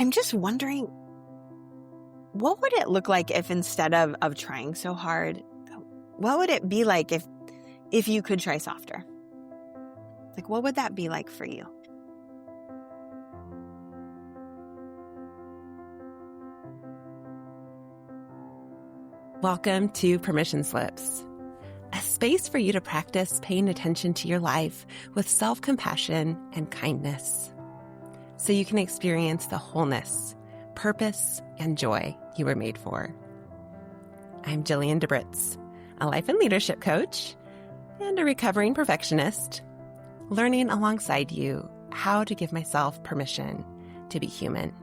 I'm just wondering, what would it look like if instead of trying so hard, what would it be like if you could try softer? Like, what would that be like for you? Welcome to Permission Slips, a space for you to practice paying attention to your life with self-compassion and kindness, so you can experience the wholeness, purpose, and joy you were made for. I'm Jillian DeBritz, a life and leadership coach and a recovering perfectionist, learning alongside you how to give myself permission to be human.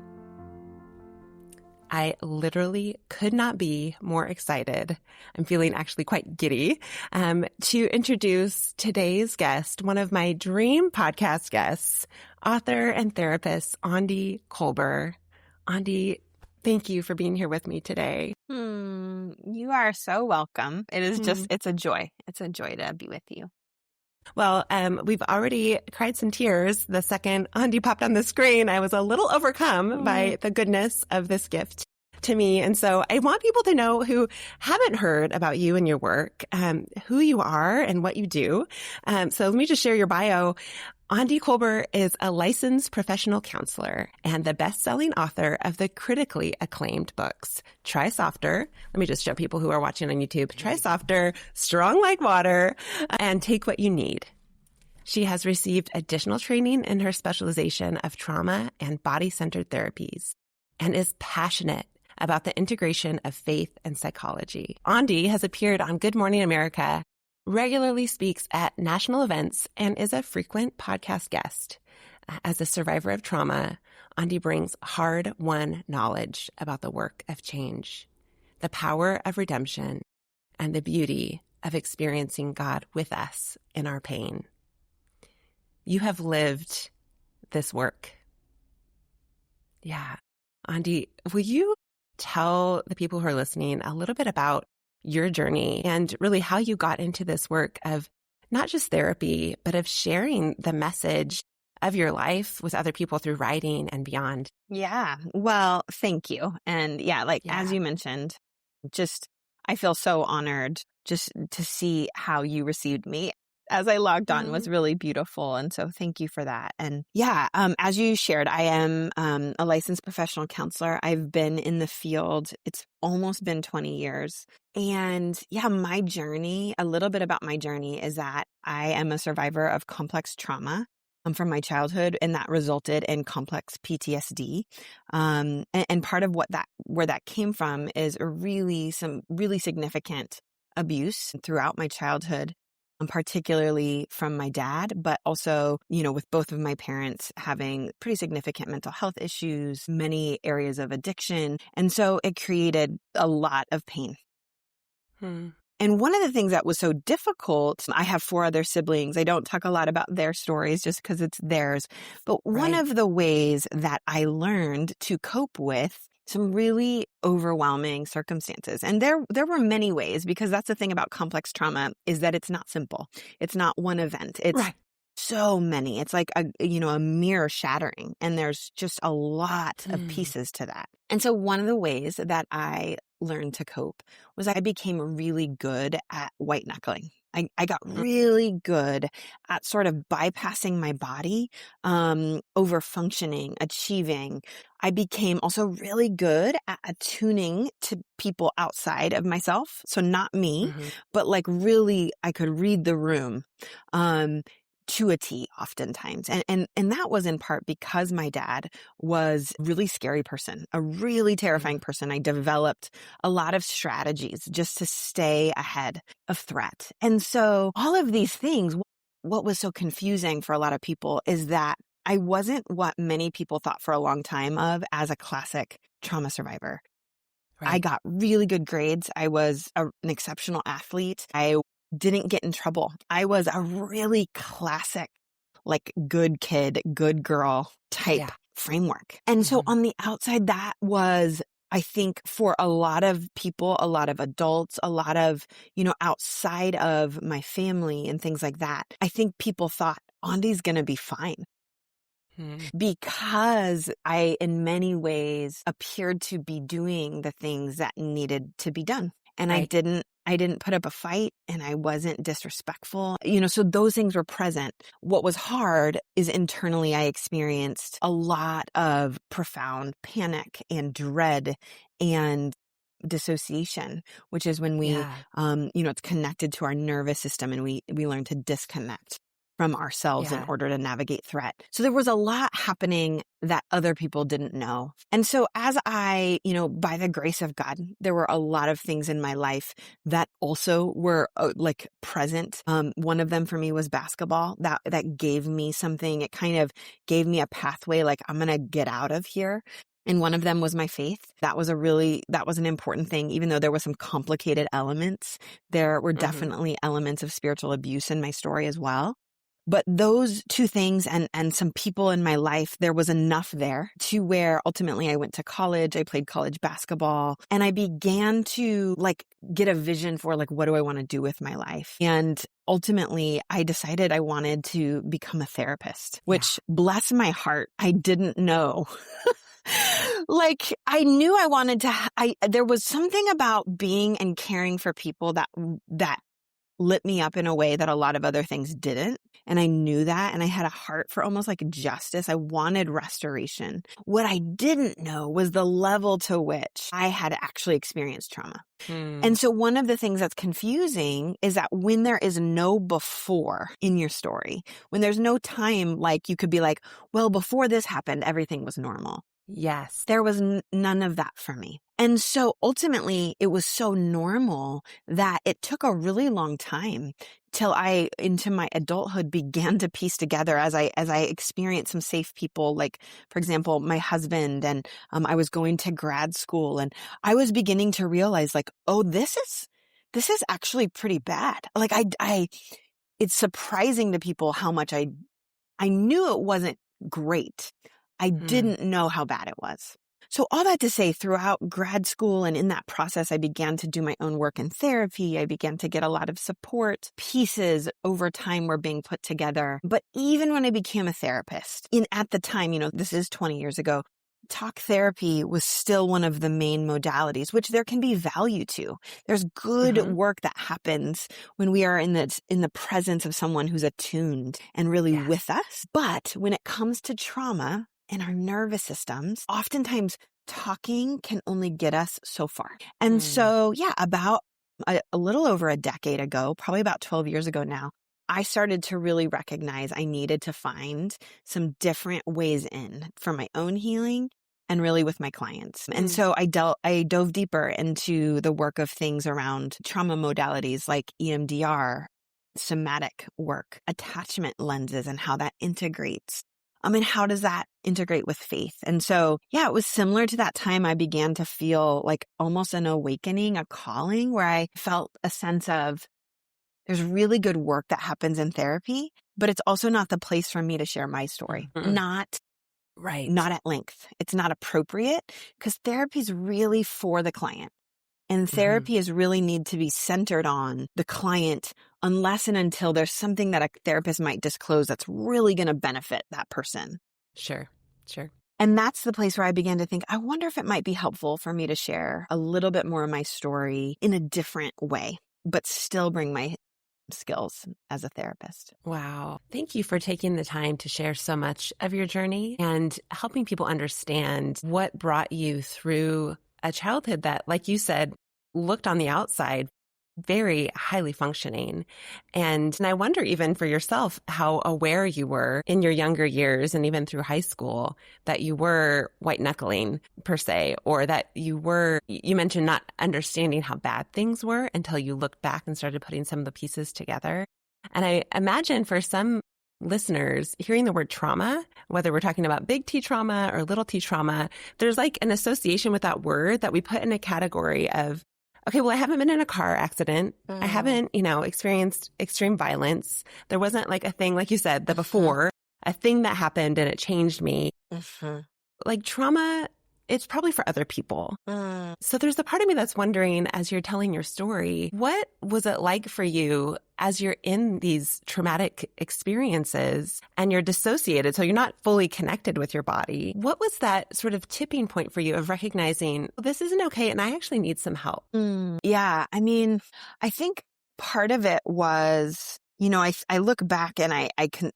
I literally could not be more excited. I'm feeling actually quite giddy to introduce today's guest, one of my dream podcast guests, author and therapist, Aundi Kolber. Aundi, thank you for being here with me today. You are so welcome. It is it's a joy. It's a joy to be with you. Well, we've already cried some tears. The second Aundi popped on the screen, I was a little overcome by the goodness of this gift to me. And so I want people to know who haven't heard about you and your work, who you are and what you do. So let me just share your bio. Aundi Kolber is a licensed professional counselor and the best-selling author of the critically acclaimed books, Try Softer. Let me just show people who are watching on YouTube. Try Softer, Strong Like Water, and Take What You Need. She has received additional training in her specialization of trauma and body-centered therapies and is passionate about the integration of faith and psychology. Aundi has appeared on Good Morning America, regularly speaks at national events, and is a frequent podcast guest. As a survivor of trauma, Aundi brings hard-won knowledge about the work of change, the power of redemption, and the beauty of experiencing God with us in our pain. You have lived this work. Yeah. Aundi, will you tell the people who are listening a little bit about your journey and really how you got into this work of not just therapy, but of sharing the message of your life with other people through writing and beyond? Yeah. Well, thank you. And as you mentioned, I feel so honored just to see how you received me as I logged on was really beautiful. And so thank you for that. And as you shared, I am a licensed professional counselor. I've been in the field. It's almost been 20 years. And my journey, a little bit about my journey is that I am a survivor of complex trauma from my childhood, and that resulted in complex PTSD. And part of where that came from is some really significant abuse throughout my childhood. Particularly from my dad, but also, with both of my parents having pretty significant mental health issues, many areas of addiction. And so it created a lot of pain. And one of the things that was so difficult, I have 4 other siblings. I don't talk a lot about their stories just because it's theirs. But one of the ways that I learned to cope with some really overwhelming circumstances. And there were many ways, because that's the thing about complex trauma is that it's not simple. It's not one event. It's so many. It's like a mirror shattering. And there's just a lot of pieces to that. And so one of the ways that I learned to cope was I became really good at white-knuckling. I got really good at sort of bypassing my body, over functioning, achieving. I became also really good at attuning to people outside of myself. So not me, but really I could read the room, to a T oftentimes. And that was in part because my dad was a really scary person, a really terrifying person. I developed a lot of strategies just to stay ahead of threat. And so all of these things, what was so confusing for a lot of people is that I wasn't what many people thought for a long time of as a classic trauma survivor. I got really good grades. I was an exceptional athlete. I didn't get in trouble. I was a really classic, good kid, good girl type framework. And so on the outside, that was, I think, for a lot of people, a lot of adults, a lot of, outside of my family and things like that, I think people thought Aundi's going to be fine. because I, in many ways, appeared to be doing the things that needed to be done. And Right. I didn't put up a fight, and I wasn't disrespectful. So those things were present. What was hard is internally I experienced a lot of profound panic and dread and dissociation, which is when we, Yeah. it's connected to our nervous system, and we learn to disconnect from ourselves in Yeah. order to navigate threat. So there was a lot happening that other people didn't know. And so as I, by the grace of God, there were a lot of things in my life that also were present. One of them for me was basketball. That gave me something. It kind of gave me a pathway, like, I'm going to get out of here. And one of them was my faith. That was an important thing, even though there was some complicated elements. There were definitely elements of spiritual abuse in my story as well. But those two things and some people in my life, there was enough there to where ultimately I went to college. I played college basketball, and I began to get a vision for what do I want to do with my life? And ultimately I decided I wanted to become a therapist, which bless my heart, I didn't know. I knew I wanted to, there was something about being and caring for people that lit me up in a way that a lot of other things didn't. And I knew that. And I had a heart for almost justice. I wanted restoration. What I didn't know was the level to which I had actually experienced trauma. And so one of the things that's confusing is that when there is no before in your story, when there's no time, you could be well, before this happened, everything was normal. Yes. There was none of that for me. And so ultimately it was so normal that it took a really long time till I, into my adulthood, began to piece together as I experienced some safe people, for example, my husband, and I was going to grad school, and I was beginning to realize oh, this is actually pretty bad. It's surprising to people how much I knew it wasn't great. I didn't know how bad it was. So all that to say, throughout grad school and in that process, I began to do my own work in therapy. I began to get a lot of support. Pieces over time were being put together. But even when I became a therapist, at the time, this is 20 years ago, talk therapy was still one of the main modalities, which there can be value to. There's good work that happens when we are in the presence of someone who's attuned and really with us. But when it comes to trauma and our nervous systems, oftentimes talking can only get us so far. And so, about a little over a decade ago, probably about 12 years ago now, I started to really recognize I needed to find some different ways in for my own healing and really with my clients. And so I dove deeper into the work of things around trauma modalities like EMDR, somatic work, attachment lenses, and how that integrates. And how does that integrate with faith? And so, it was similar to that time I began to feel almost an awakening, a calling, where I felt a sense of there's really good work that happens in therapy, but it's also not the place for me to share my story. Not at length. It's not appropriate because therapy is really for the client. And therapy is really need to be centered on the client unless and until there's something that a therapist might disclose that's really going to benefit that person. Sure. And that's the place where I began to think, I wonder if it might be helpful for me to share a little bit more of my story in a different way, but still bring my skills as a therapist. Wow. Thank you for taking the time to share so much of your journey and helping people understand what brought you through a childhood that, like you said, looked on the outside very highly functioning. And I wonder even for yourself how aware you were in your younger years and even through high school that you were white-knuckling per se, or that you mentioned not understanding how bad things were until you looked back and started putting some of the pieces together. And I imagine for some listeners, hearing the word trauma, whether we're talking about big T trauma or little t trauma, there's an association with that word that we put in a category of, okay, well, I haven't been in a car accident. I haven't, experienced extreme violence. There wasn't a thing, like you said, the before, a thing that happened and it changed me. Trauma it's probably for other people. So there's a part of me that's wondering, as you're telling your story, what was it like for you as you're in these traumatic experiences and you're dissociated, so you're not fully connected with your body? What was that sort of tipping point for you of recognizing this isn't okay and I actually need some help? Yeah. I mean, I think part of it was, I look back and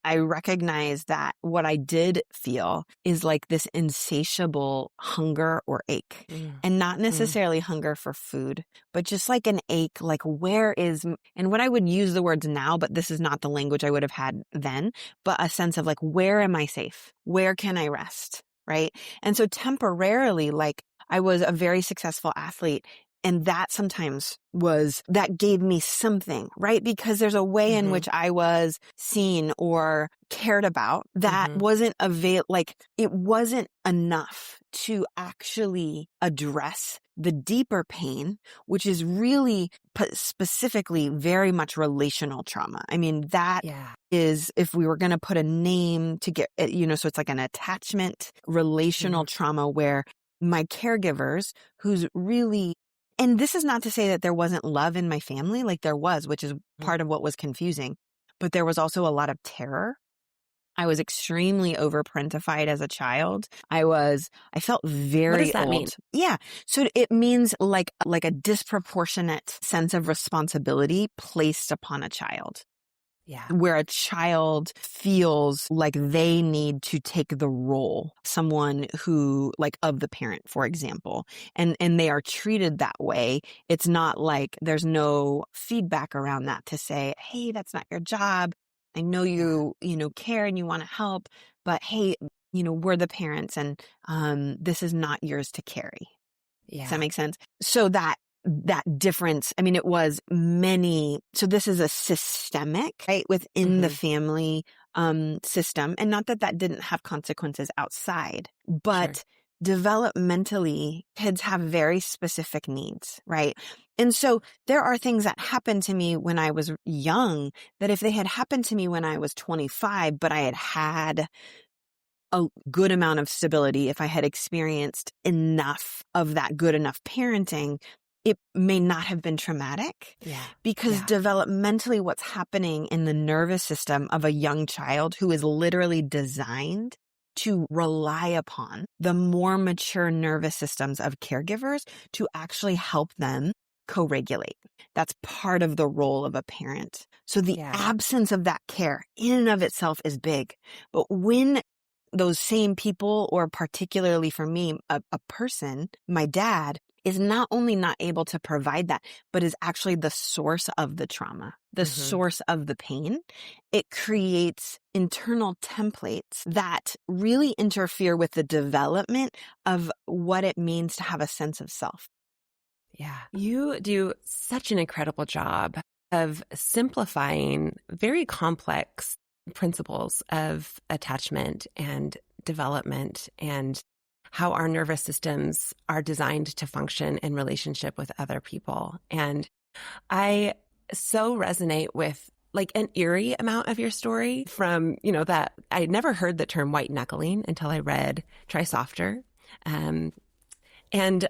I recognize that what I did feel is like this insatiable hunger or ache, and not necessarily hunger for food, but just like an ache, like and when I would use the words now, but this is not the language I would have had then, but a sense of like, where am I safe? Where can I rest? Right. And so temporarily, like I was a very successful athlete. And that that gave me something, right? Because there's a way in which I was seen or cared about that wasn't it wasn't enough to actually address the deeper pain, which is really specifically very much relational trauma. I mean, that is, if we were going to put a name to get, so it's like an attachment relational trauma where my caregivers who's really, and this is not to say that there wasn't love in my family, like there was, which is part of what was confusing, but there was also a lot of terror. I was extremely overparentified as a child. I felt very What does that old. mean? Yeah. So it means like a disproportionate sense of responsibility placed upon a child. Yeah. Where a child feels like they need to take the role, someone who, like, of the parent, for example, and they are treated that way. It's not like there's no feedback around that to say, hey, that's not your job. I know you care and you want to help, but hey, we're the parents and this is not yours to carry. Yeah. Does that make sense? So that difference, I mean, it was so this is a systemic, right, within the family system. And not that didn't have consequences outside, but developmentally, kids have very specific needs, right? And so there are things that happened to me when I was young that if they had happened to me when I was 25, but I had a good amount of stability, if I had experienced enough of that good enough parenting, it may not have been traumatic. Because developmentally what's happening in the nervous system of a young child who is literally designed to rely upon the more mature nervous systems of caregivers to actually help them co-regulate. That's part of the role of a parent. So the absence of that care in and of itself is big. But when those same people, or particularly for me, a person, my dad, is not only not able to provide that, but is actually the source of the trauma, the source of the pain, it creates internal templates that really interfere with the development of what it means to have a sense of self. Yeah. You do such an incredible job of simplifying very complex principles of attachment and development and how our nervous systems are designed to function in relationship with other people. And I so resonate with like an eerie amount of your story from, that I had never heard the term white-knuckling until I read Try Softer. And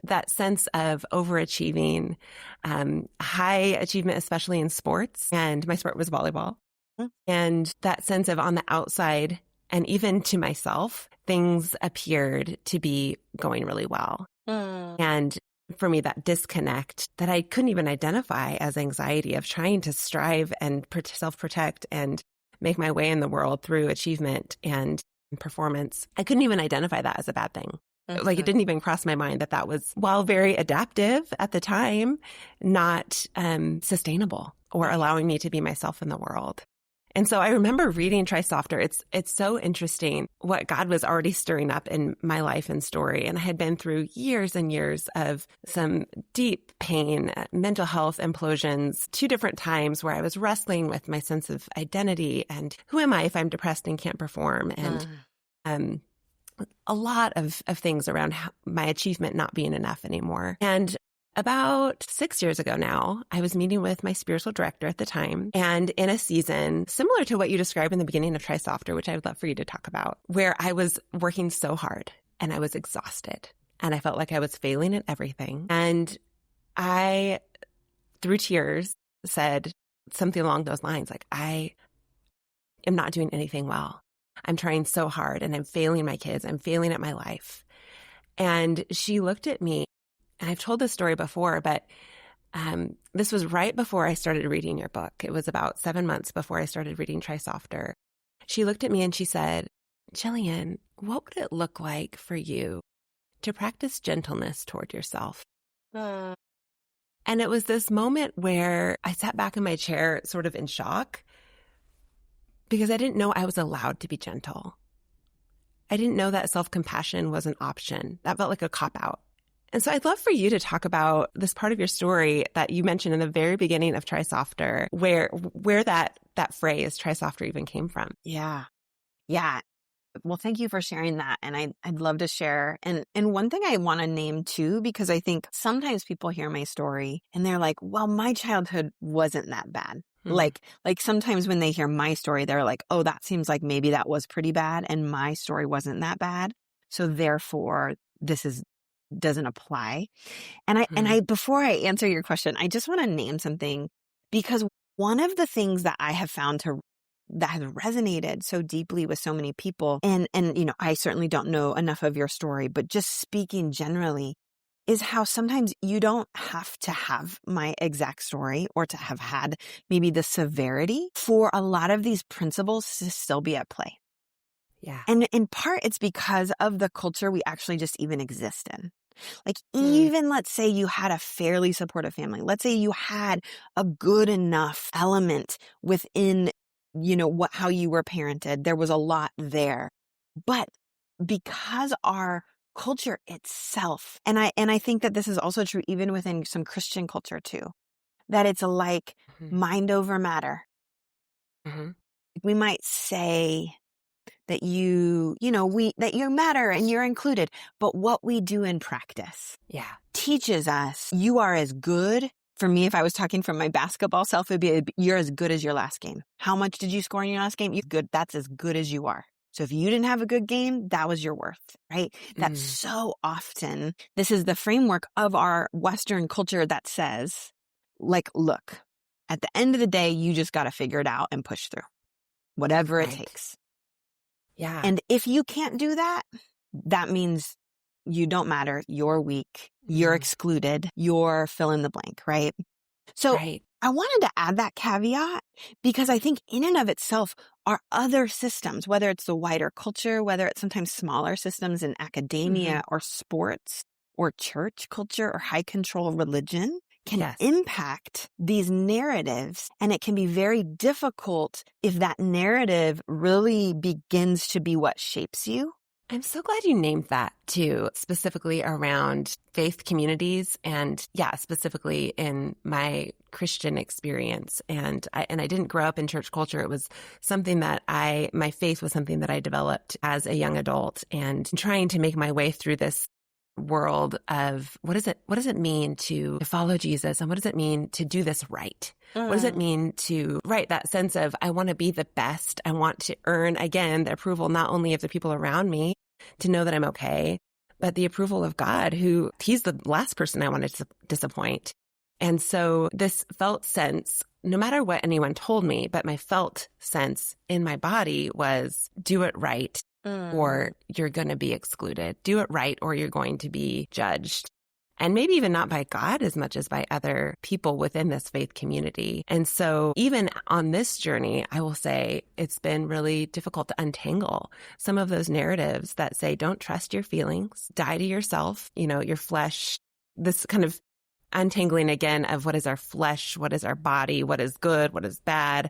that sense of overachieving, high achievement, especially in sports. And my sport was volleyball. And that sense of on the outside, and even to myself, things appeared to be going really well. And for me, that disconnect that I couldn't even identify as anxiety of trying to strive and self-protect and make my way in the world through achievement and performance. I couldn't even identify that as a bad thing. Like it didn't even cross my mind that was, while very adaptive at the time, not sustainable or allowing me to be myself in the world. And so I remember reading Try Softer. It's so interesting what God was already stirring up in my life and story. And I had been through years and years of some deep pain, mental health implosions, 2 different times where I was wrestling with my sense of identity and who am I if I'm depressed and can't perform, and a lot of things around my achievement not being enough anymore. And about 6 years ago now, I was meeting with my spiritual director at the time, and in a season similar to what you described in the beginning of Try Softer, which I would love for you to talk about, where I was working so hard and I was exhausted and I felt like I was failing at everything. And I, through tears, said something along those lines, like, I am not doing anything well. I'm trying so hard and I'm failing my kids. I'm failing at my life. And she looked at me, and I've told this story before, but this was right before I started reading your book. It was about 7 months before I started reading Try Softer. She looked at me and she said, Jillian, what would it look like for you to practice gentleness toward yourself? And it was this moment where I sat back in my chair sort of in shock because I didn't know I was allowed to be gentle. I didn't know that self-compassion was an option. That felt like a cop-out. And so I'd love for you to talk about this part of your story that you mentioned in the very beginning of Try Softer, where that phrase, Try Softer, even came from. Yeah. Yeah. Well, thank you for sharing that. And I'd love to share. And one thing I want to name too, because I think sometimes people hear my story and they're like, well, my childhood wasn't that bad. Like sometimes when they hear my story, they're like, oh, that seems like maybe that was pretty bad. And my story wasn't that bad. So therefore doesn't apply. And I before I answer your question, I just want to name something, because one of the things that I have found that has resonated so deeply with so many people, and I certainly don't know enough of your story, but just speaking generally, is how sometimes you don't have to have my exact story or to have had maybe the severity for a lot of these principles to still be at play. Yeah. And in part, it's because of the culture we actually just even exist in. Like, even let's say you had a fairly supportive family. Let's say you had a good enough element within, how you were parented. There was a lot there. But because our culture itself, and I think that this is also true even within some Christian culture too, that it's like mind over matter. We might say that that you matter and you're included. But what we do in practice teaches us you are as good. For me, if I was talking from my basketball self, it'd be you're as good as your last game. How much did you score in your last game? You're good. That's as good as you are. So if you didn't have a good game, that was your worth, right? That's so often, this is the framework of our Western culture that says, like, look, at the end of the day, you just got to figure it out and push through, whatever it takes. Yeah. And if you can't do that, that means you don't matter. You're weak. You're excluded. You're fill in the blank, right? So I wanted to add that caveat because I think in and of itself are other systems, whether it's the wider culture, whether it's sometimes smaller systems in academia or sports or church culture or high control religion, can impact these narratives. And it can be very difficult if that narrative really begins to be what shapes you. I'm so glad you named that too, specifically around faith communities and specifically in my Christian experience. And I didn't grow up in church culture. It was something that my faith was something that I developed as a young adult, and trying to make my way through this world of what does it mean to follow Jesus, and what does it mean to do this right? What does it mean to that sense of I want to be the best. I want to earn, again, the approval not only of the people around me to know that I'm okay, but the approval of God, who he's the last person I want to disappoint. And so this felt sense, no matter what anyone told me, but my felt sense in my body was do it right or you're going to be excluded. Do it right or you're going to be judged. And maybe even not by God as much as by other people within this faith community. And so even on this journey, I will say it's been really difficult to untangle some of those narratives that say, don't trust your feelings, die to yourself, your flesh, this kind of untangling again of what is our flesh, what is our body, what is good, what is bad.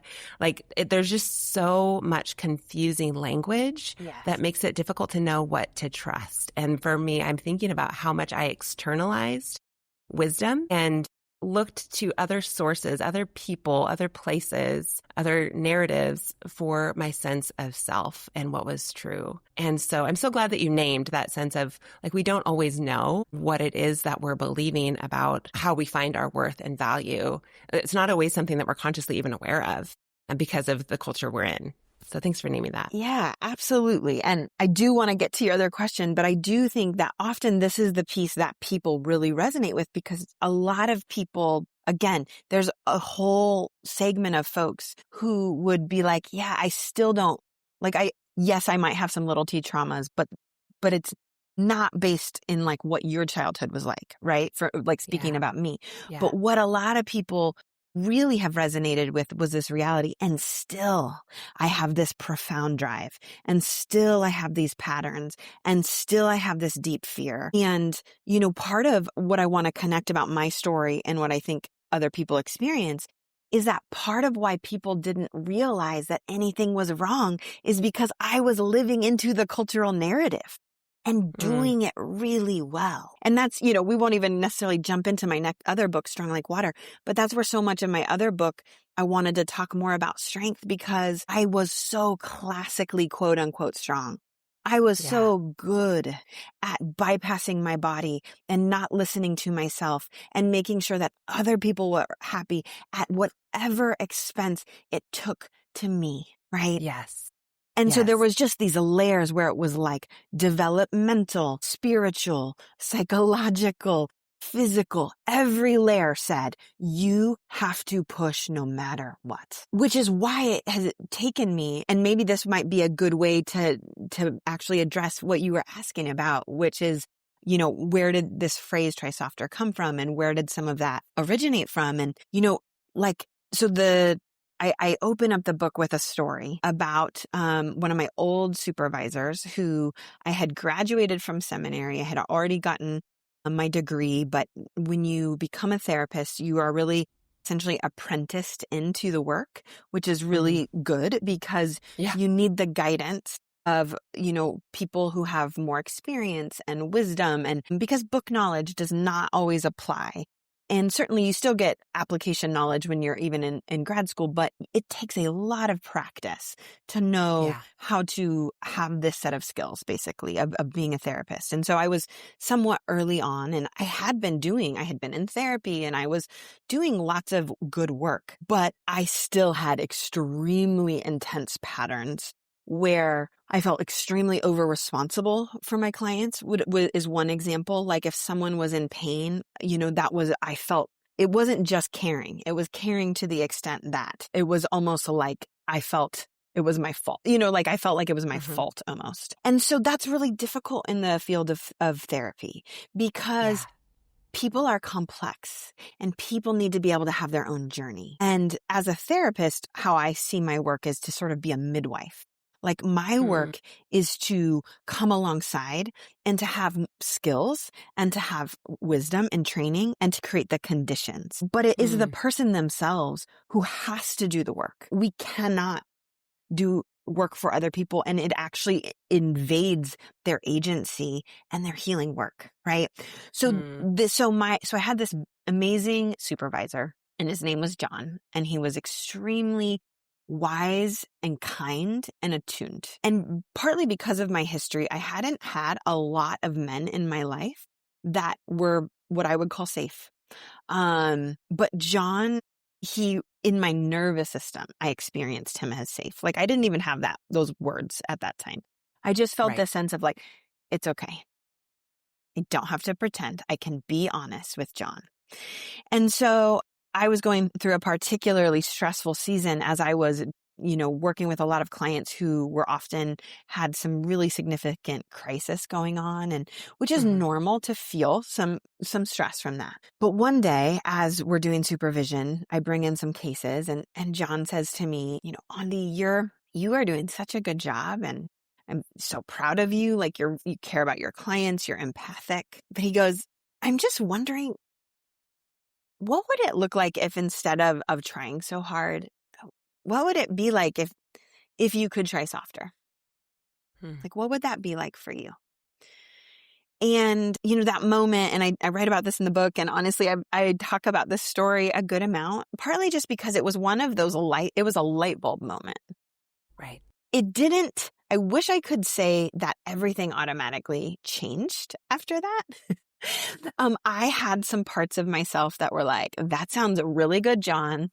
There's just so much confusing language that makes it difficult to know what to trust. And for me, I'm thinking about how much I externalized wisdom and looked to other sources, other people, other places, other narratives for my sense of self and what was true. And so I'm so glad that you named that sense of we don't always know what it is that we're believing about how we find our worth and value. It's not always something that we're consciously even aware of because of the culture we're in. So thanks for naming that. Yeah, absolutely. And I do want to get to your other question, but I do think that often this is the piece that people really resonate with, because a lot of people, again, there's a whole segment of folks who would be like, yeah, I still don't like, yes, I might have some little T traumas, but it's not based in like what your childhood was like, right? For like speaking about me. Yeah. But what a lot of people really have resonated with was this reality. And still I have this profound drive, and still I have these patterns, and still I have this deep fear. And, part of what I want to connect about my story and what I think other people experience is that part of why people didn't realize that anything was wrong is because I was living into the cultural narrative and doing it really well. And that's, we won't even necessarily jump into my other book, Strong Like Water, but that's where so much of my other book, I wanted to talk more about strength, because I was so classically quote unquote strong. I was so good at bypassing my body and not listening to myself and making sure that other people were happy at whatever expense it took to me, right? Yes. And so there was just these layers where it was like developmental, spiritual, psychological, physical. Every layer said, you have to push no matter what, which is why it has taken me. And maybe this might be a good way to actually address what you were asking about, which is, where did this phrase try softer come from? And where did some of that originate from? And, I open up the book with a story about one of my old supervisors who I had graduated from seminary. I had already gotten my degree, but when you become a therapist, you are really essentially apprenticed into the work, which is really good, because you need the guidance of, people who have more experience and wisdom, and because book knowledge does not always apply. And certainly you still get application knowledge when you're even in grad school, but it takes a lot of practice to know how to have this set of skills, basically, of being a therapist. And so I was somewhat early on, and I had been in therapy, and I was doing lots of good work, but I still had extremely intense patterns where I felt extremely over-responsible for my clients is one example. Like if someone was in pain, I felt it wasn't just caring. It was caring to the extent that it was almost like I felt it was my fault. I felt like it was my fault almost. And so that's really difficult in the field of therapy, because people are complex and people need to be able to have their own journey. And as a therapist, how I see my work is to sort of be a midwife. Like my work is to come alongside and to have skills and to have wisdom and training and to create the conditions. But it is the person themselves who has to do the work. We cannot do work for other people, and it actually invades their agency and their healing work, right? So I had this amazing supervisor, and his name was John, and he was extremely wise and kind and attuned. And partly because of my history, I hadn't had a lot of men in my life that were what I would call safe. But John, in my nervous system, I experienced him as safe. Like I didn't even have those words at that time. I just felt this sense of like, it's okay. I don't have to pretend. I can be honest with John. And so I was going through a particularly stressful season as I was, working with a lot of clients who were often had some really significant crisis going on, and which is normal to feel some stress from that. But one day, as we're doing supervision, I bring in some cases, and John says to me, Aundi, you are doing such a good job, and I'm so proud of you. Like you care about your clients, you're empathic. But he goes, I'm just wondering, what would it look like if instead of trying so hard, what would it be like if you could try softer? Like, what would that be like for you? And, that moment, and I write about this in the book, and honestly, I talk about this story a good amount, partly just because it was one of those it was a light bulb moment. Right. I wish I could say that everything automatically changed after that. I had some parts of myself that were like, that sounds really good, John.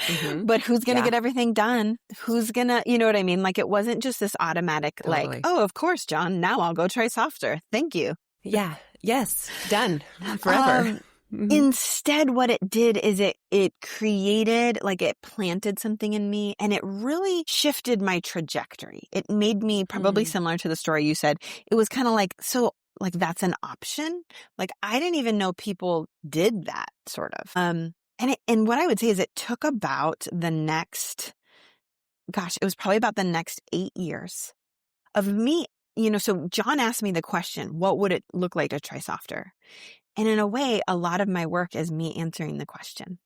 Mm-hmm. But who's going to Yeah, get everything done? Who's going to, you know what I mean? Like, it wasn't just this automatic, like, totally. oh, of course, John, now I'll go try softer. Thank you. Yeah. Yes. Done forever. Um, Mm-hmm. Instead, what it did is it created, like it planted something in me, and it really shifted my trajectory. It made me probably similar to the story you said. It was kind of like, so like that's an option. Like I didn't even know people did that sort of. And what I would say is it took about the next, gosh, it was probably about the next 8 years of me, so John asked me the question, what would it look like to try softer? And in a way, a lot of my work is me answering the question.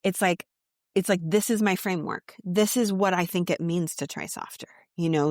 It's like, this is my framework. This is what I think it means to try softer,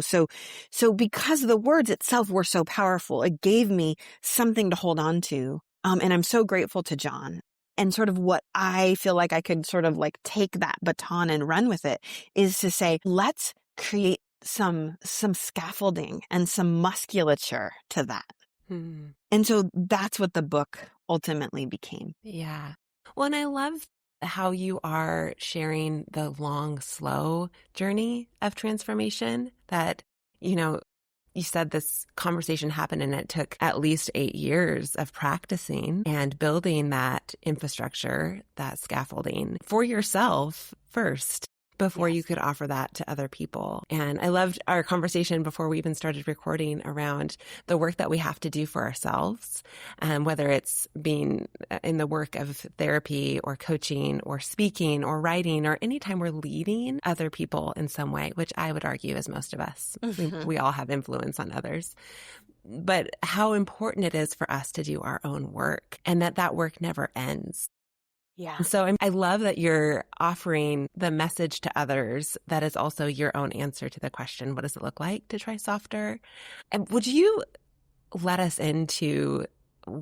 So because the words itself were so powerful, it gave me something to hold on to. And I'm so grateful to John. And sort of what I feel like I could sort of like take that baton and run with it is to say, let's create some scaffolding and some musculature to that. Mm-hmm. And so that's what the book ultimately became. Yeah. Well, and I love how you are sharing the long, slow journey of transformation that, you said this conversation happened and it took at least 8 years of practicing and building that infrastructure, that scaffolding for yourself first before you could offer that to other people. And I loved our conversation before we even started recording around the work that we have to do for ourselves, whether it's being in the work of therapy or coaching or speaking or writing or anytime we're leading other people in some way, which I would argue is most of us. We all have influence on others. But how important it is for us to do our own work and that work never ends. Yeah. So I love that you're offering the message to others that is also your own answer to the question, what does it look like to try softer? And would you let us into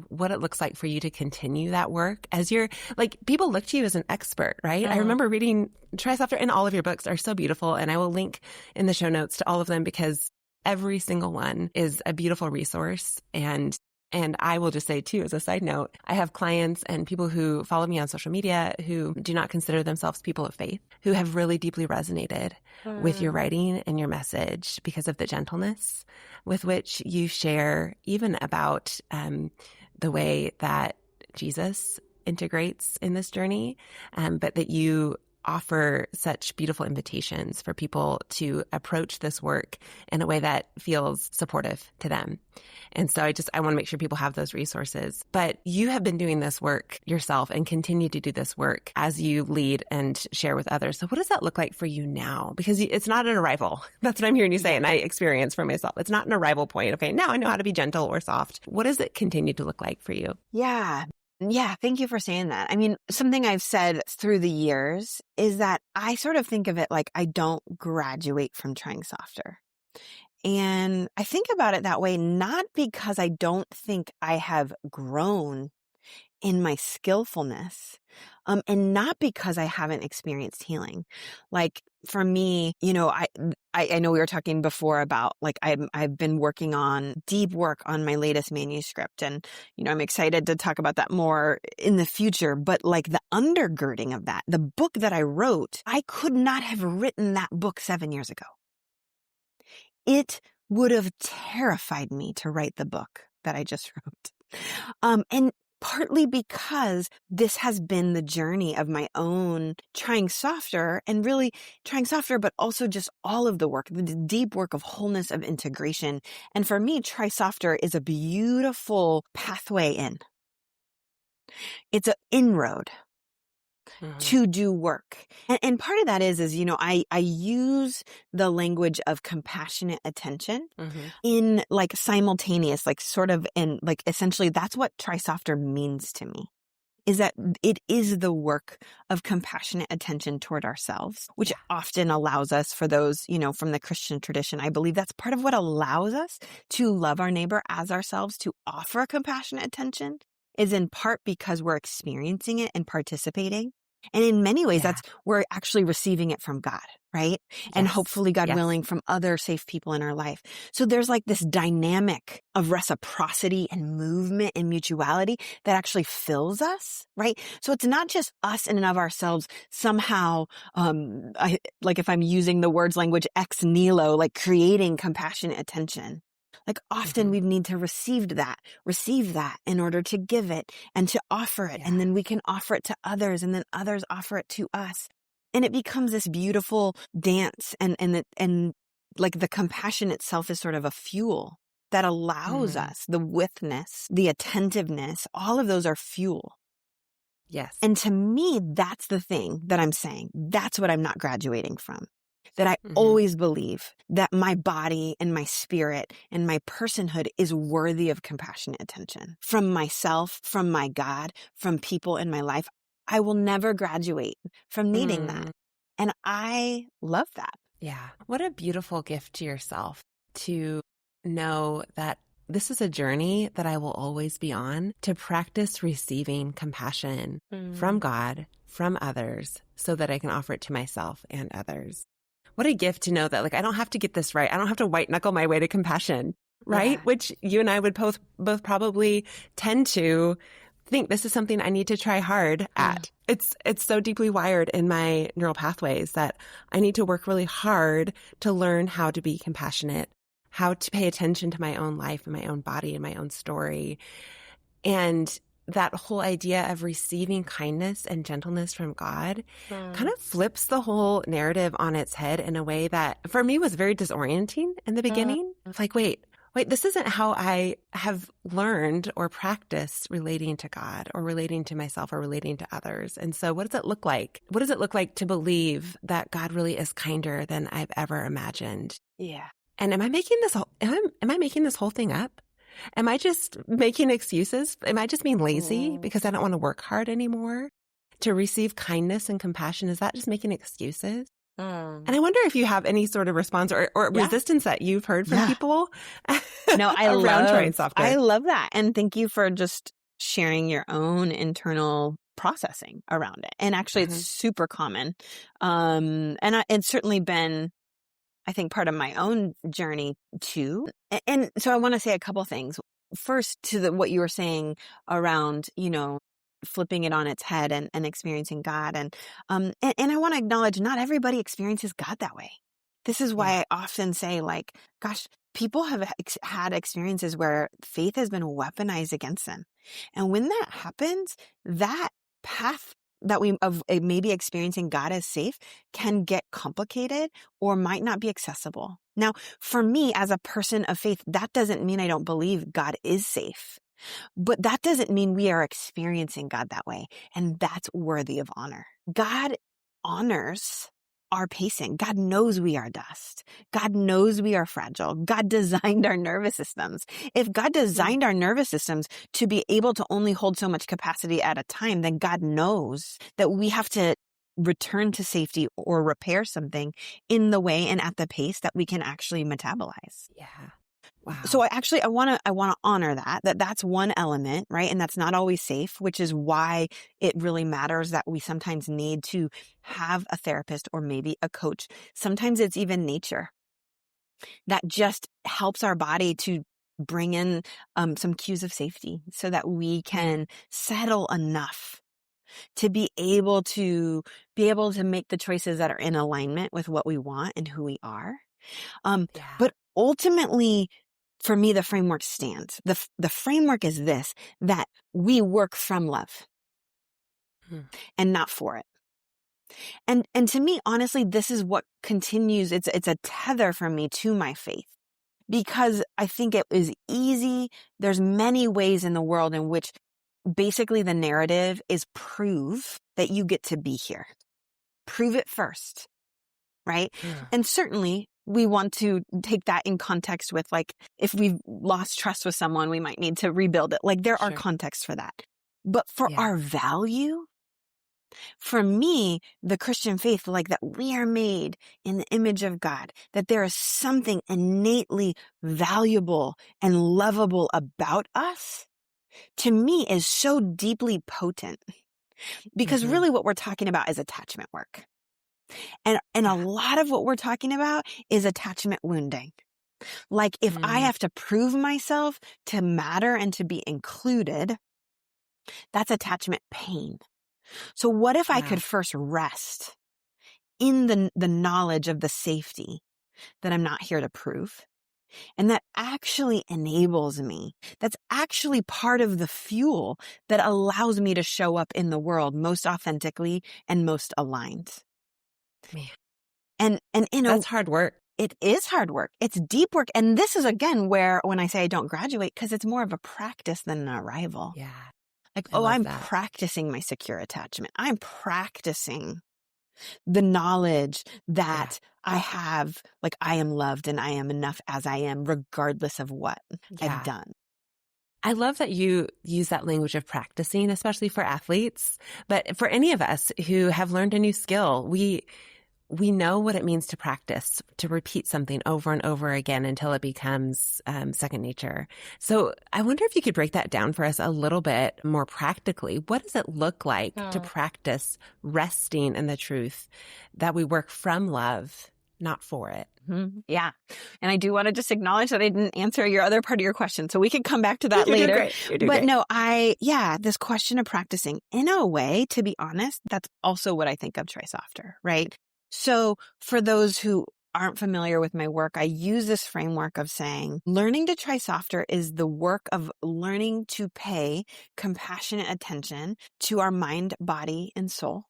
what it looks like for you to continue that work as you're like, people look to you as an expert, right? I remember reading Try Softer, and all of your books are so beautiful. And I will link in the show notes to all of them because every single one is a beautiful resource. And I will just say, too, as a side note, I have clients and people who follow me on social media who do not consider themselves people of faith, who have really deeply resonated with your writing and your message because of the gentleness with which you share even about the way that Jesus integrates in this journey, but that you offer such beautiful invitations for people to approach this work in a way that feels supportive to them. And so I want to make sure people have those resources. But you have been doing this work yourself and continue to do this work as you lead and share with others. So what does that look like for you now? Because it's not an arrival. That's what I'm hearing you say, and I experience for myself. It's not an arrival point. Okay, now I know how to be gentle or soft. What does it continue to look like for you? Yeah. Yeah, thank you for saying that. I mean, something I've said through the years is that I sort of think of it like I don't graduate from trying softer. And I think about it that way, not because I don't think I have grown in my skillfulness, and not because I haven't experienced healing. Like for me, I know we were talking before about like I've been working on deep work on my latest manuscript, and I'm excited to talk about that more in the future. But like the undergirding of that, the book that I wrote, I could not have written that book 7 years ago. It would have terrified me to write the book that I just wrote. And partly because this has been the journey of my own trying softer, but also just all of the work, the deep work of wholeness, of integration. And for me, try softer is a beautiful pathway in. It's an inroad to do work. And part of that is I use the language of compassionate attention in like simultaneous, like sort of in like essentially that's what try softer means to me. Is that it is the work of compassionate attention toward ourselves, which often allows us, for those, from the Christian tradition, I believe that's part of what allows us to love our neighbor as ourselves, to offer compassionate attention, is in part because we're experiencing it and participating. And in many ways, that's we're actually receiving it from God, right? And Yes. hopefully, God Yes. willing, from other safe people in our life. So there's like this dynamic of reciprocity and movement and mutuality that actually fills us, right? So it's not just us in and of ourselves somehow, like if I'm using the words language ex nihilo, like creating compassionate attention. Like often we need to receive that in order to give it and to offer it. Yeah. And then we can offer it to others, and then others offer it to us. And it becomes this beautiful dance, and like the compassion itself is sort of a fuel that allows us the witness, the attentiveness, all of those are fuel. Yes. And to me, that's the thing that I'm saying. That's what I'm not graduating from. That I always believe that my body and my spirit and my personhood is worthy of compassionate attention from myself, from my God, from people in my life. I will never graduate from needing that. And I love that. Yeah. What a beautiful gift to yourself to know that this is a journey that I will always be on, to practice receiving compassion from God, from others, so that I can offer it to myself and others. What a gift to know that, like, I don't have to get this right. I don't have to white knuckle my way to compassion, right? Yeah. Which you and I would both probably tend to think this is something I need to try hard at. It's so deeply wired in my neural pathways that I need to work really hard to learn how to be compassionate, how to pay attention to my own life and my own body and my own story. And that whole idea of receiving kindness and gentleness from God kind of flips the whole narrative on its head in a way that for me was very disorienting in the beginning. It's like, wait, this isn't how I have learned or practiced relating to God or relating to myself or relating to others. And so what does it look like? What does it look like to believe that God really is kinder than I've ever imagined? Yeah. And am I making this whole thing up? Am I just making excuses? Am I just being lazy because I don't want to work hard anymore? To receive kindness and compassion, is that just making excuses? And I wonder if you have any sort of response or resistance that you've heard from people No, around trying software. I love that. And thank you for just sharing your own internal processing around it. And actually, it's super common. It's certainly been, I think, part of my own journey too. And so I want to say a couple things. First, to what you were saying around, flipping it on its head and experiencing God. And I want to acknowledge not everybody experiences God that way. This is why I often say, like, gosh, people have had experiences where faith has been weaponized against them. And when that happens, that path that we of maybe experiencing God as safe can get complicated or might not be accessible. Now, for me as a person of faith, that doesn't mean I don't believe God is safe, but that doesn't mean we are experiencing God that way. And that's worthy of honor. God honors our pacing. God knows we are dust. God knows we are fragile. God designed our nervous systems. If God designed our nervous systems to be able to only hold so much capacity at a time, then God knows that we have to return to safety or repair something in the way and at the pace that we can actually metabolize. Yeah. Wow. So I want to honor that's one element, right? And that's not always safe, which is why it really matters that we sometimes need to have a therapist or maybe a coach. Sometimes it's even nature that just helps our body to bring in some cues of safety so that we can settle enough to be able to make the choices that are in alignment with what we want and who we are. But ultimately, for me, the framework stands. The framework is this, that we work from love and not for it. And to me, honestly, this is what continues. It's a tether for me to my faith, because I think it is easy. There's many ways in the world in which basically the narrative is prove that you get to be here. Prove it first, right? And certainly we want to take that in context with, like, if we've lost trust with someone, we might need to rebuild it. Like, there are contexts for that. But for our value, for me, the Christian faith, like that we are made in the image of God, that there is something innately valuable and lovable about us, to me is so deeply potent. Because really what we're talking about is attachment work. And a lot of what we're talking about is attachment wounding. Like if I have to prove myself to matter and to be included, that's attachment pain. So what if I could first rest in the knowledge of the safety that I'm not here to prove? And that actually enables me. That's actually part of the fuel that allows me to show up in the world most authentically and most aligned. Man. And that's hard work. It is hard work. It's deep work. And this is again where when I say I don't graduate, because it's more of a practice than an arrival. Yeah. Like, I'm practicing my secure attachment. I'm practicing the knowledge that I have, like, I am loved and I am enough as I am, regardless of what I've done. I love that you use that language of practicing, especially for athletes. But for any of us who have learned a new skill, we know what it means to practice, to repeat something over and over again until it becomes second nature. So I wonder if you could break that down for us a little bit more practically. What does it look like to practice resting in the truth that we work from love, not for it? Mm-hmm. Yeah. And I do want to just acknowledge that I didn't answer your other part of your question. So we can come back to that later. You're doing great. No, this question of practicing, in a way, to be honest, that's also what I think of Try Softer, right? So for those who aren't familiar with my work, I use this framework of saying learning to try softer is the work of learning to pay compassionate attention to our mind, body, and soul.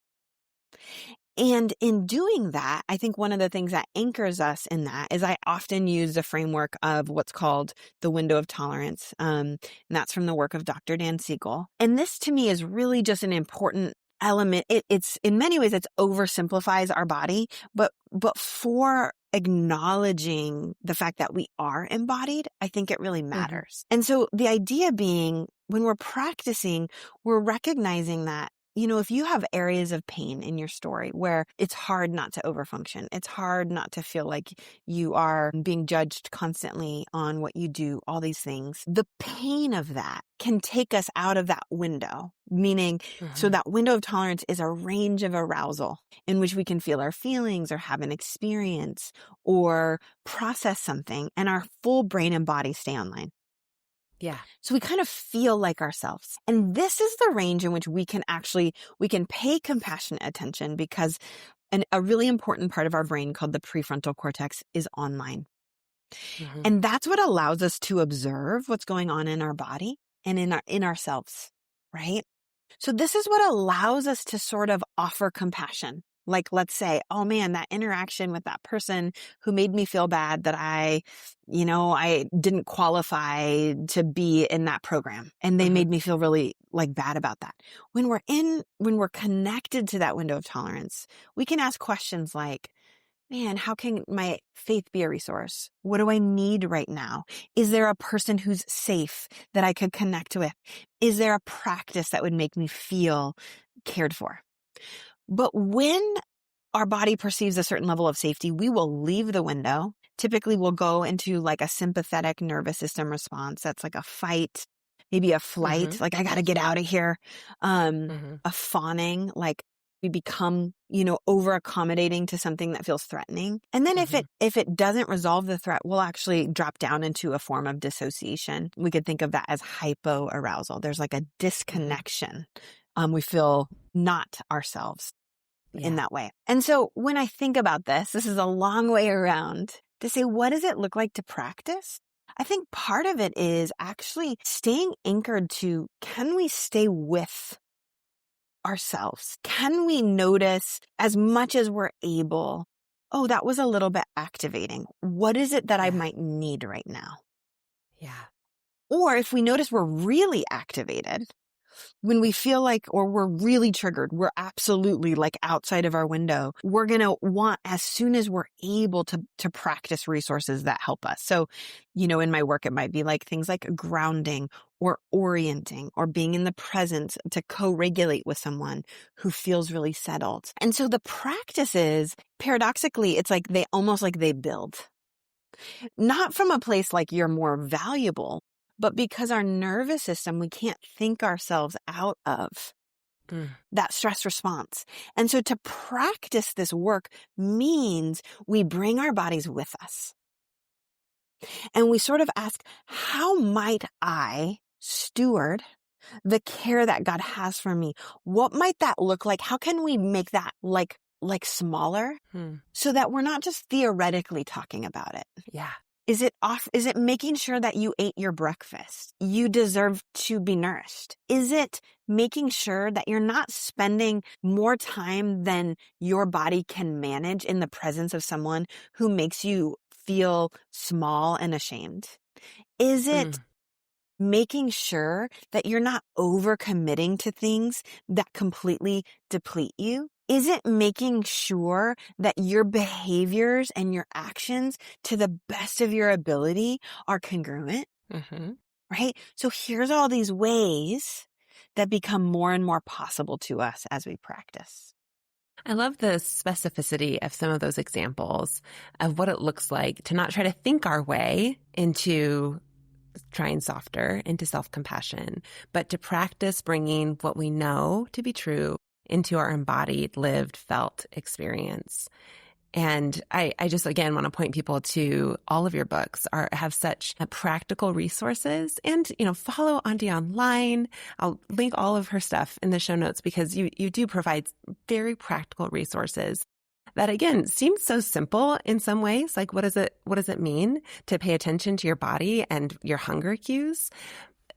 And in doing that, I think one of the things that anchors us in that is I often use the framework of what's called the window of tolerance. And that's from the work of Dr. Dan Siegel. And this to me is really just an important element. It's in many ways, it's oversimplifies our body, but for acknowledging the fact that we are embodied, I think it really matters. And so the idea being when we're practicing, we're recognizing that, if you have areas of pain in your story where it's hard not to overfunction, it's hard not to feel like you are being judged constantly on what you do, all these things, the pain of that can take us out of that window, meaning, so that window of tolerance is a range of arousal in which we can feel our feelings or have an experience or process something, and our full brain and body stay online. Yeah. So we kind of feel like ourselves. And this is the range in which we can pay compassionate attention because a really important part of our brain called the prefrontal cortex is online. And that's what allows us to observe what's going on in our body and in ourselves, right? So this is what allows us to sort of offer compassion. Like, let's say, oh man, that interaction with that person who made me feel bad that I didn't qualify to be in that program. And they made me feel really bad about that. When we're connected to that window of tolerance, we can ask questions like, man, how can my faith be a resource? What do I need right now? Is there a person who's safe that I could connect with? Is there a practice that would make me feel cared for? But when our body perceives a certain level of safety, we will leave the window. Typically, we'll go into a sympathetic nervous system response. That's like a fight, maybe a flight, like I got to get out of here. A fawning, like we become, over accommodating to something that feels threatening. And then if it doesn't resolve the threat, we'll actually drop down into a form of dissociation. We could think of that as hypoarousal. There's a disconnection. We feel not ourselves in that way. And so when I think about this is a long way around to say, what does it look like to practice? I think part of it is actually staying anchored to, can we stay with ourselves? Can we notice as much as we're able, oh, that was a little bit activating. What is it that I might need right now? Yeah. Or if we notice we're really activated, when we feel like, or we're really triggered, we're absolutely outside of our window, we're going to want, as soon as we're able to practice resources that help us. So, in my work, it might be things like grounding or orienting or being in the present to co-regulate with someone who feels really settled. And so the practices, paradoxically, it's they build. Not from a place you're more valuable, but because our nervous system, we can't think ourselves out of that stress response. And so to practice this work means we bring our bodies with us. And we sort of ask, how might I steward the care that God has for me? What might that look like? How can we make that like smaller so that we're not just theoretically talking about it? Yeah. Is it making sure that you ate your breakfast? You deserve to be nourished. Is it making sure that you're not spending more time than your body can manage in the presence of someone who makes you feel small and ashamed? Is it making sure that you're not overcommitting to things that completely deplete you? Is it making sure that your behaviors and your actions, to the best of your ability, are congruent? Right? So here's all these ways that become more and more possible to us as we practice. I love the specificity of some of those examples of what it looks like to not try to think our way into trying softer, into self-compassion, but to practice bringing what we know to be true into our embodied, lived, felt experience. And I just, again, want to point people to all of your books have such practical resources, and, follow Aundi online. I'll link all of her stuff in the show notes because you do provide very practical resources that, again, seem so simple in some ways. Like, what does it mean to pay attention to your body and your hunger cues?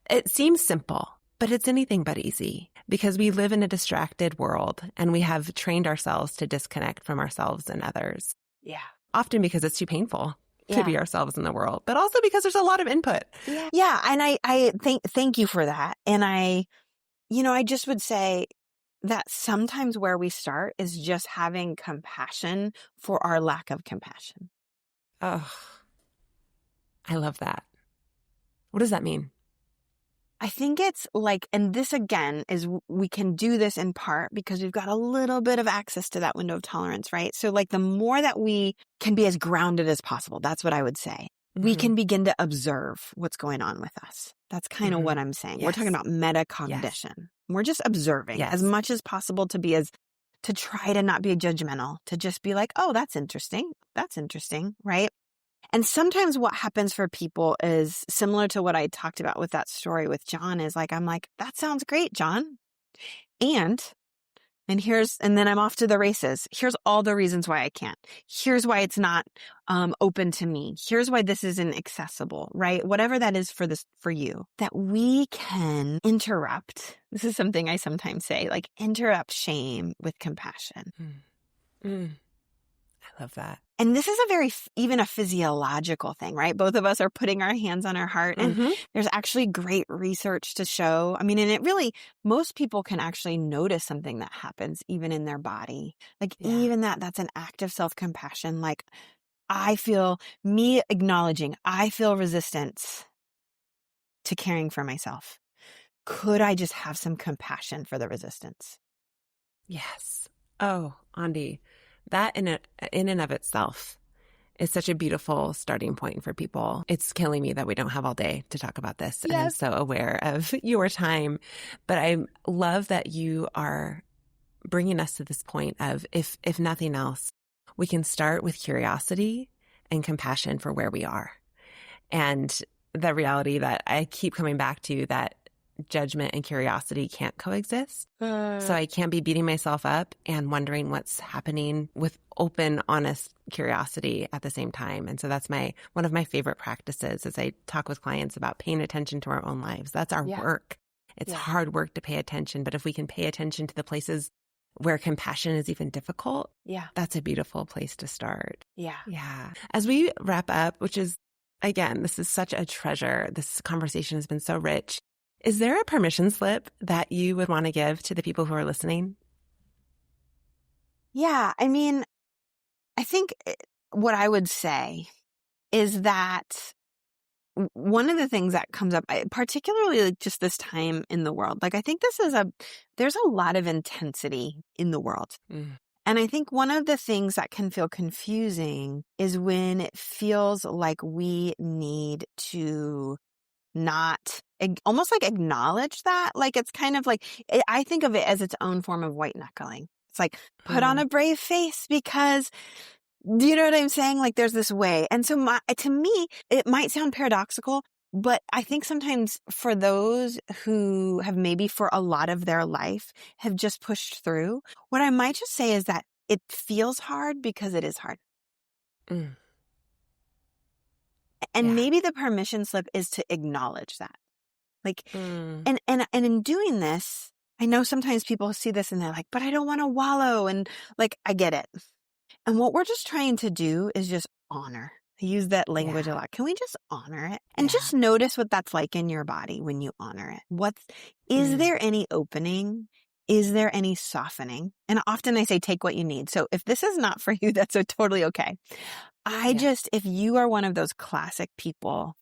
It seems simple, but it's anything but easy because we live in a distracted world and we have trained ourselves to disconnect from ourselves and others. Yeah. Often because it's too painful to be ourselves in the world, but also because there's a lot of input. Yeah. And I thank you for that. And I just would say that sometimes where we start is just having compassion for our lack of compassion. Oh, I love that. What does that mean? I think it's like, and this again is, we can do this in part because we've got a little bit of access to that window of tolerance, right? So like the more that we can be as grounded as possible, that's what I would say. We can begin to observe what's going on with us. That's kind of what I'm saying. Yes. We're talking about metacognition. Yes. We're just observing as much as possible to try to not be judgmental, to just be like, oh, that's interesting. That's interesting, right? And sometimes what happens for people is similar to what I talked about with that story with John, is like, I'm like, that sounds great, John. And then I'm off to the races. Here's all the reasons why I can't. Here's why it's not open to me. Here's why this isn't accessible, right? Whatever that is for you, that we can interrupt. This is something I sometimes say, like interrupt shame with compassion. I love that. And this is even a physiological thing, right? Both of us are putting our hands on our heart, and there's actually great research to show. I mean, and it really, most people can actually notice something that happens even in their body. Like even that's an act of self-compassion. Like I feel resistance to caring for myself. Could I just have some compassion for the resistance? Yes. Oh, Aundi. That in and of itself is such a beautiful starting point for people. It's killing me that we don't have all day to talk about this. Yes. And I'm so aware of your time. But I love that you are bringing us to this point of, if nothing else, we can start with curiosity and compassion for where we are. And the reality that I keep coming back to, that judgment and curiosity can't coexist. So I can't be beating myself up and wondering what's happening with open, honest curiosity at the same time. And so that's one of my favorite practices as I talk with clients about paying attention to our own lives. That's our work. It's hard work to pay attention. But if we can pay attention to the places where compassion is even difficult, that's a beautiful place to start. Yeah. As we wrap up, which is, again, this is such a treasure. This conversation has been so rich. Is there a permission slip that you would want to give to the people who are listening? Yeah. I mean, I think what I would say is that one of the things that comes up, particularly like just this time in the world, like I think there's a lot of intensity in the world. And I think one of the things that can feel confusing is when it feels like we need to not almost like acknowledge that. Like, it's kind of like, I think of it as its own form of white knuckling. It's like, put on a brave face because, do you know what I'm saying? Like, there's this way. And so to me, it might sound paradoxical, but I think sometimes for those who have maybe for a lot of their life have just pushed through, what I might just say is that it feels hard because it is hard. Mm. And maybe the permission slip is to acknowledge that. Like, and in doing this, I know sometimes people see this and they're like, but I don't want to wallow. And like, I get it. And what we're just trying to do is just honor. I use that language a lot. Can we just honor it? And just notice what that's like in your body when you honor it. Is there any opening? Is there any softening? And often I say, take what you need. So if this is not for you, that's totally okay. If you are one of those classic people,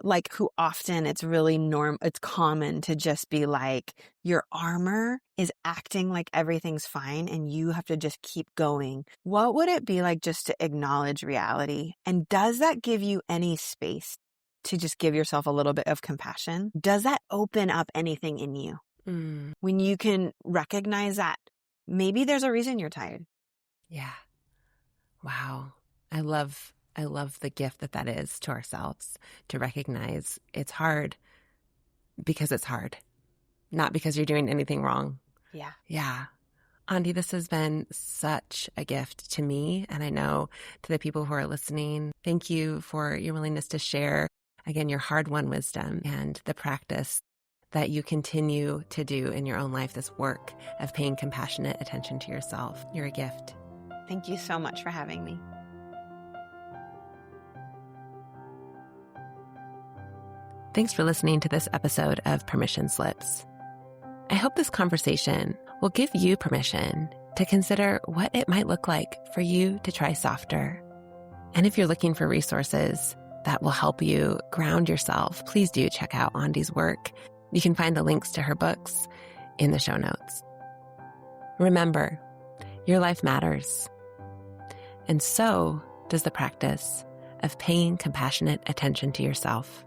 like who often it's really it's common to just be like, your armor is acting like everything's fine and you have to just keep going. What would it be like just to acknowledge reality? And does that give you any space to just give yourself a little bit of compassion? Does that open up anything in you? When you can recognize that maybe there's a reason you're tired. Yeah. Wow. I love the gift that is to ourselves, to recognize it's hard because it's hard, not because you're doing anything wrong. Yeah. Yeah. Aundi, this has been such a gift to me, and I know to the people who are listening. Thank you for your willingness to share, again, your hard-won wisdom and the practice that you continue to do in your own life, this work of paying compassionate attention to yourself. You're a gift. Thank you so much for having me. Thanks for listening to this episode of Permission Slips. I hope this conversation will give you permission to consider what it might look like for you to try softer. And if you're looking for resources that will help you ground yourself, please do check out Aundi's work. You can find the links to her books in the show notes. Remember, your life matters. And so does the practice of paying compassionate attention to yourself.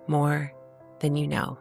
More than you know.